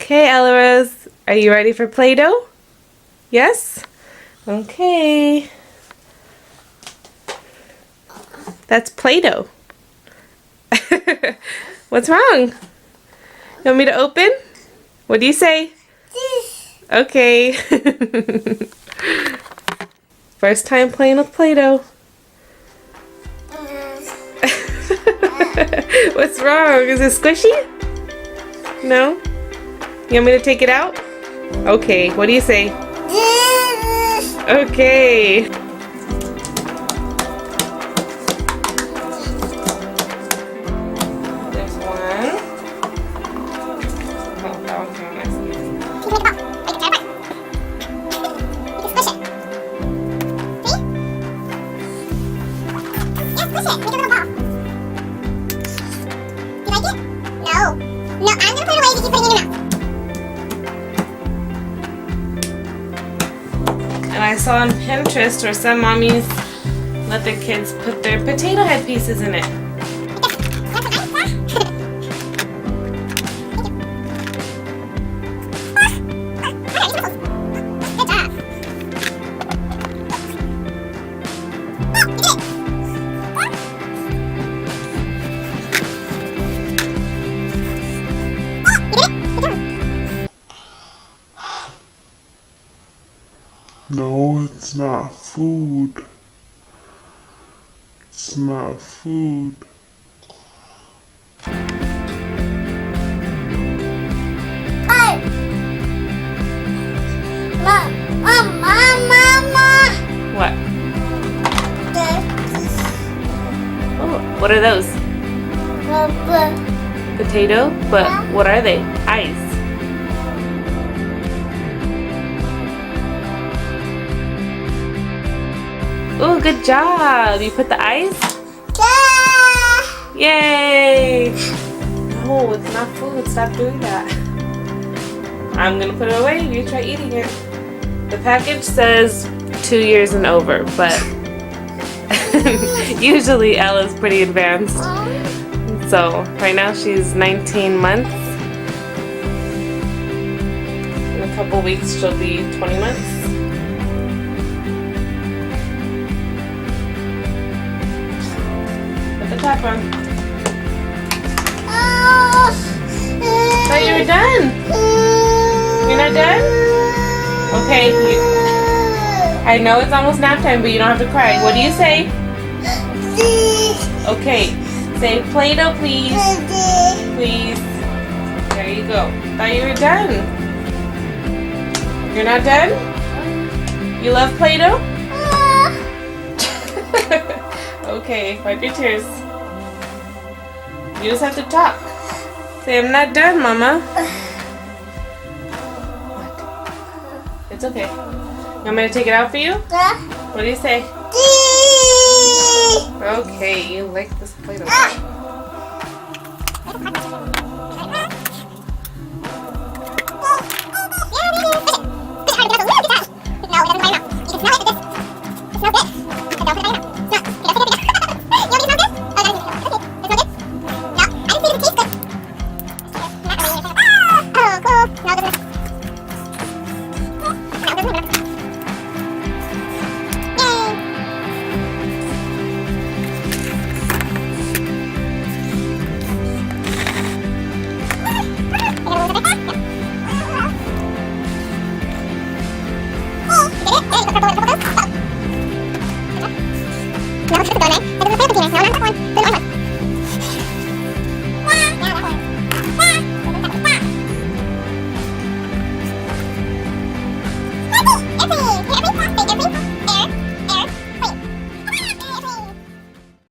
Okay, Ella Rose, are you ready for Play-Doh? Yes? Okay. That's Play-Doh. What's wrong? You want me to open? What do you say? Okay. First time playing with Play-Doh. What's wrong? Is it squishy? No? You want me to take it out? Okay, what do you say? Okay. There's one. Oh, that one's kind of messy. And I saw on Pinterest where some mommies let their kids put their potato head pieces in it. No, it's not food. It's not food. What? Oh, what are those? Potato? But what are they? Ice. Oh, good job. You put the ice? Yay! No, it's not food. Stop doing that. I'm gonna put it away. You try eating it. The package says 2 years and over, but usually Ella's pretty advanced. So right now she's 19 months. In a couple weeks she'll be 20 months. Put the top on. Thought you were done. You're not done? Okay. I know it's almost nap time, but you don't have to cry. What do you say? Okay. Say Play-Doh, please. Please. There you go. Thought you were done. You're not done? You love Play-Doh? Okay, wipe your tears. You just have to talk. Say, I'm not done, Mama. What? It's okay. You want me to take it out for you? What do you say? Okay, you like this Play-Doh.